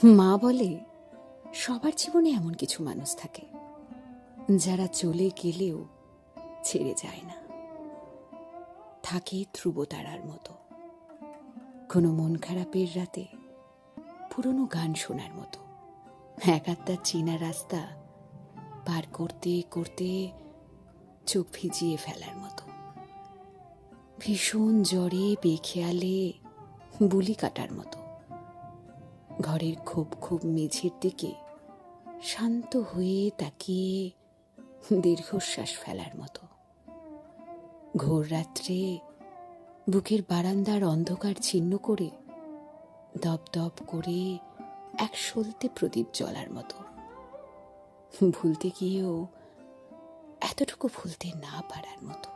মা বলে সবার জীবনে এমন কিছু মানুষ থাকে যারা চলে গেলেও ছেড়ে যায় না, থাকে ধ্রুবতারার মতো। কোনো মন খারাপের রাতে পুরনো গান শোনার মতো, এক আধটা চেনা রাস্তা পার করতে করতে চোখ ভিজিয়ে ফেলার মতো, ভীষণ জ্বরে বেখেয়ালে বুলি কাটার মতো, ঘরের খুব খুব মেঝের দিকে শান্ত হয়ে তাকিয়ে দীর্ঘশ্বাস ফেলার মতো, ঘোর রাত্রে বুকের বারান্দার অন্ধকার ছিন্ন করে দপ দপ করে এক সলতে প্রদীপ জ্বলার মতো, ভুলতে গিয়েও এতটুকু ভুলতে না পারার মতো।